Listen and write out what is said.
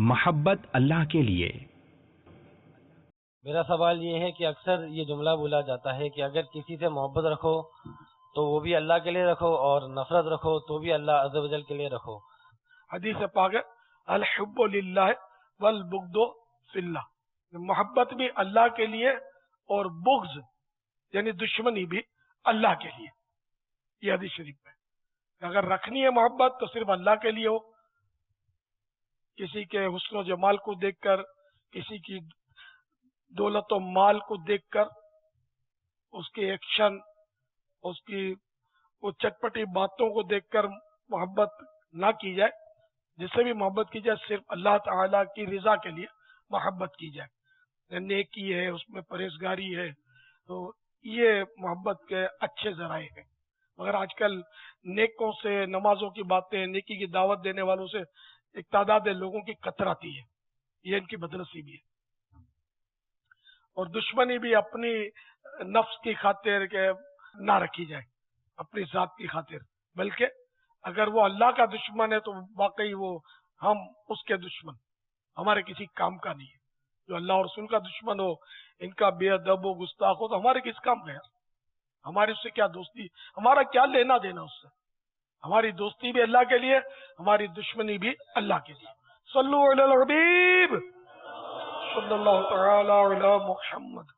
محبت اللہ کے لیے۔ میرا سوال یہ ہے کہ اکثر یہ جملہ بولا جاتا ہے کہ اگر کسی سے محبت رکھو تو وہ بھی اللہ کے لیے رکھو، اور نفرت رکھو تو بھی اللہ عز و جل کے لیے رکھو۔ حدیث پاک ہے الحب للہ والبغض فی اللہ، محبت بھی اللہ کے لیے اور بغض یعنی دشمنی بھی اللہ کے لیے۔ یہ حدیث شریف ہے، اگر رکھنی ہے محبت تو صرف اللہ کے لیے ہو، کسی کے حسن و جمال کو دیکھ کر، کسی کی دولت و مال کو دیکھ کر، اس کے ایکشن، اس کی وہ چٹپٹی باتوں کو دیکھ کر محبت نہ کی جائے۔ جس سے بھی محبت کی جائے صرف اللہ تعالیٰ کی رضا کے لیے محبت کی جائے، نیکی ہے، اس میں پرہیزگاری ہے، تو یہ محبت کے اچھے ذرائع ہیں۔ مگر آج کل نیکوں سے، نمازوں کی باتیں، نیکی کی دعوت دینے والوں سے ایک تعداد لوگوں کی کتراتی ہے، یہ ان کی بدنصیبی ہے۔ اور دشمنی بھی اپنی نفس کی خاطر کہ نہ رکھی جائے، اپنی ذات کی خاطر، بلکہ اگر وہ اللہ کا دشمن ہے تو واقعی وہ ہم اس کے دشمن، ہمارے کسی کام کا نہیں ہے۔ جو اللہ اور رسول کا دشمن ہو، ان کا بے ادب و گستاخ ہو، تو ہمارے کس کام کا ہے؟ ہماری اس سے کیا دوستی، ہمارا کیا لینا دینا اس سے؟ ہماری دوستی بھی اللہ کے لیے، ہماری دشمنی بھی اللہ کے لیے۔ صلو علی الحبیب صلی اللہ تعالی علی محمد۔